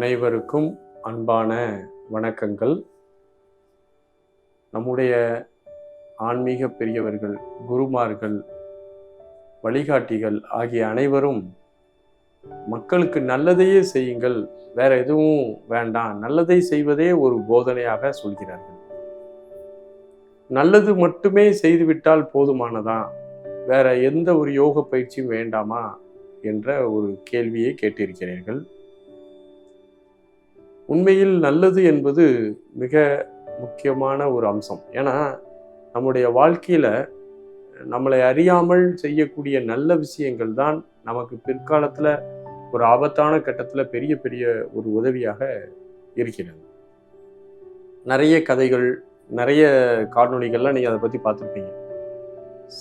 அனைவருக்கும் அன்பான வணக்கங்கள். நம்முடைய ஆன்மீக பெரியவர்கள், குருமார்கள், வழிகாட்டிகள் ஆகிய அனைவரும் மக்களுக்கு நல்லதையே செய்யுங்கள், வேற எதுவும் வேண்டாம், நல்லதை செய்வதே ஒரு போதனையாக சொல்கிறார்கள். நல்லது மட்டுமே செய்துவிட்டால் போதுமானதா, வேற எந்த ஒரு யோக பயிற்சியும் வேண்டாமா என்ற ஒரு கேள்வியை கேட்டிருக்கிறீர்கள். உண்மையில் நல்லது என்பது மிக முக்கியமான ஒரு அம்சம். ஏன்னா நம்முடைய வாழ்க்கையில நம்மளை அறியாமல் செய்யக்கூடிய நல்ல விஷயங்கள் தான் நமக்கு பிற்காலத்துல ஒரு ஆபத்தான கட்டத்துல பெரிய பெரிய ஒரு உதவியாக இருக்கிறது. நிறைய கதைகள், நிறைய காணொளிகள்லாம் நீங்க அதை பத்தி பார்த்துருப்பீங்க.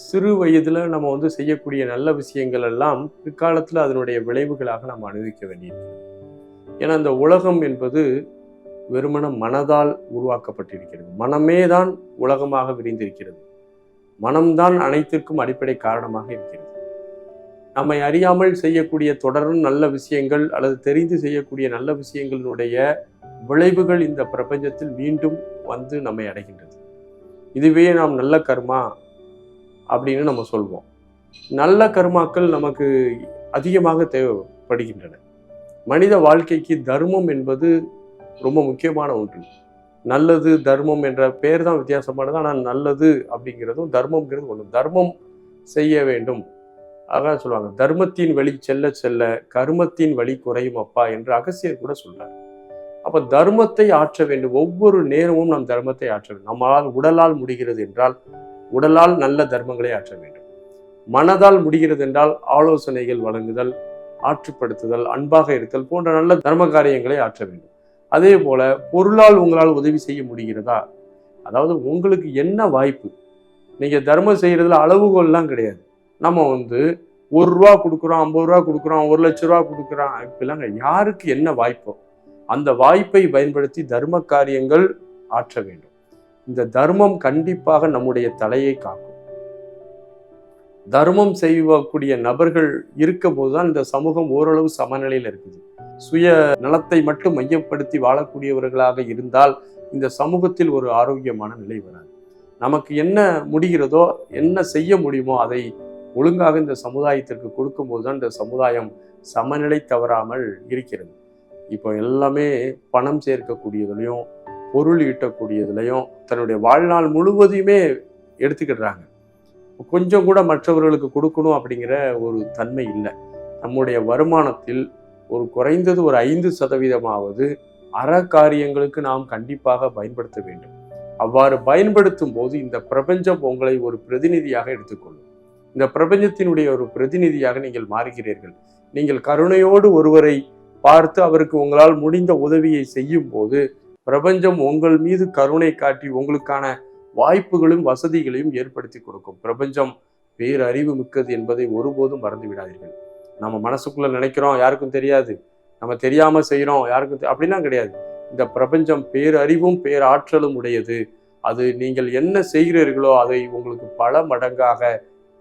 சிறு வயதுல நம்ம செய்யக்கூடிய நல்ல விஷயங்கள் எல்லாம் பிற்காலத்துல அதனுடைய விளைவுகளாக நாம் அனுபவிக்க வேண்டியிருக்கிறது. ஏன்னா இந்த உலகம் என்பது வெறுமன மனதால் உருவாக்கப்பட்டிருக்கிறது. மனமே தான் உலகமாக விரிந்திருக்கிறது. மனம்தான் அனைத்திற்கும் அடிப்படை காரணமாக இருக்கிறது. நம்மை அறியாமல் செய்யக்கூடிய தொடரும் நல்ல விஷயங்கள் அல்லது தெரிந்து செய்யக்கூடிய நல்ல விஷயங்களுடைய விளைவுகள் இந்த பிரபஞ்சத்தில் மீண்டும் வந்து நம்மை அடைகின்றது. இதுவே நாம் நல்ல கர்மா அப்படின்னு நம்ம சொல்வோம். நல்ல கர்மாக்கள் நமக்கு அதிகமாக தேவைப்படுகின்றன. மனித வாழ்க்கைக்கு தர்மம் என்பது ரொம்ப முக்கியமான ஒன்று. நல்லது, தர்மம் என்ற பெயர் தான் வித்தியாசமானது. ஆனால் நல்லது அப்படிங்கிறதும் தர்மம்ங்கிறது ஒன்று. தர்மம் செய்ய வேண்டும். அதான் சொல்லுவாங்க, தர்மத்தின் வழி செல்ல செல்ல கர்மத்தின் வழி குறையும் அப்பா என்று அகசியர் கூட சொல்றார். அப்ப தர்மத்தை ஆற்ற வேண்டும். ஒவ்வொரு நேரமும் நாம் தர்மத்தை ஆற்ற வேண்டும். நம்மால் உடலால் முடிகிறது என்றால் உடலால் நல்ல தர்மங்களை ஆற்ற வேண்டும். மனதால் முடிகிறது என்றால் ஆலோசனைகள் வழங்குதல், ஆற்றுப்படுத்துதல், அன்பாக இருத்தல் போன்ற நல்ல தர்ம காரியங்களை ஆற்ற வேண்டும். அதே போல பொருளால் உங்களால் உதவி செய்ய முடிகிறதா, அதாவது உங்களுக்கு என்ன வாய்ப்பு, நீங்க தர்மம் செய்யறதுல அளவுகோல்லாம் கிடையாது. நம்ம 1 ரூபா கொடுக்குறோம், 50 ரூபா கொடுக்குறோம், 1 லட்சம் ரூபா கொடுக்குறோம், இப்படிலாங்க. யாருக்கு என்ன வாய்ப்போ அந்த வாய்ப்பை பயன்படுத்தி தர்ம காரியங்கள் ஆற்ற வேண்டும். இந்த தர்மம் கண்டிப்பாக நம்முடைய தலையை காக்கும். தர்மம் செய்யக்கூடிய நபர்கள் இருக்கும் போதுதான் இந்த சமூகம் ஓரளவு சமநிலையில் இருக்குது. சுய நலத்தை மட்டும் மையப்படுத்தி வாழக்கூடியவர்களாக இருந்தால் இந்த சமூகத்தில் ஒரு ஆரோக்கியமான நிலை வராது. நமக்கு என்ன முடிகிறதோ, என்ன செய்ய முடியுமோ அதை ஒழுங்காக இந்த சமுதாயத்திற்கு கொடுக்கும் போதுதான் இந்த சமுதாயம் சமநிலை தவறாமல் இருக்கிறது. இப்போ எல்லாமே பணம் சேர்க்கக்கூடியதுலையும் பொருள் ஈட்டக்கூடியதுலையும் தன்னுடைய வாழ்நாள் முழுவதையுமே எடுத்துக்கிடுறாங்க. கொஞ்சம் கூட மற்றவர்களுக்கு கொடுக்கணும் அப்படிங்கிற ஒரு தன்மை இல்லை. நம்முடைய வருமானத்தில் குறைந்தது ஒரு 5% அற காரியங்களுக்கு நாம் கண்டிப்பாக பயன்படுத்த வேண்டும். அவ்வாறு பயன்படுத்தும் போது இந்த பிரபஞ்சம் உங்களை ஒரு பிரதிநிதியாக எடுத்துக்கொள்ளும். இந்த பிரபஞ்சத்தினுடைய ஒரு பிரதிநிதியாக நீங்கள் மாறுகிறீர்கள். நீங்கள் கருணையோடு ஒருவரை பார்த்து அவருக்கு உங்களால் முடிந்த உதவியை செய்யும் போது பிரபஞ்சம் உங்கள் மீது கருணை காட்டி உங்களுக்கான வாய்ப்புகளும் வசதிகளையும் ஏற்படுத்தி கொடுக்கும். பிரபஞ்சம் பேரறிவு மிக்கது என்பதை ஒருபோதும் மறந்து விடாதீர்கள். நம்ம மனசுக்குள்ள நினைக்கிறோம், யாருக்கும் தெரியாது, நம்ம தெரியாம செய்யறோம், யாருக்கும் அப்படிலாம் கிடையாது. இந்த பிரபஞ்சம் பேரறிவும் பேராற்றலும் உடையது. அது நீங்கள் என்ன செய்கிறீர்களோ அதை உங்களுக்கு பல மடங்காக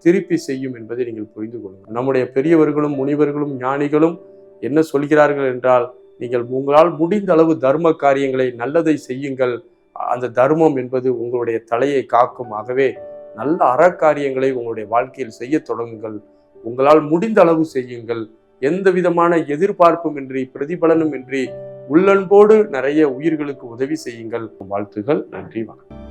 திருப்பி செய்யும் என்பதை நீங்கள் புரிந்து கொள்ளுங்கள். நம்முடைய பெரியவர்களும் முனிவர்களும் ஞானிகளும் என்ன சொல்கிறார்கள் என்றால், நீங்கள் உங்களால் முடிந்த அளவு தர்ம காரியங்களை, நல்லதை செய்யுங்கள். அந்த தர்மம் என்பது உங்களுடைய தலையை காக்கும். ஆகவே நல்ல அறக்காரியங்களை உங்களுடைய வாழ்க்கையில் செய்ய தொடங்குங்கள். உங்களால் முடிந்த அளவு செய்யுங்கள். எந்த விதமான எதிர்பார்ப்பும் இன்றி, பிரதிபலனும் இன்றி உள்ளன்போடு நிறைய உயிர்களுக்கு உதவி செய்யுங்கள். வாழ்த்துகள். நன்றி, வணக்கம்.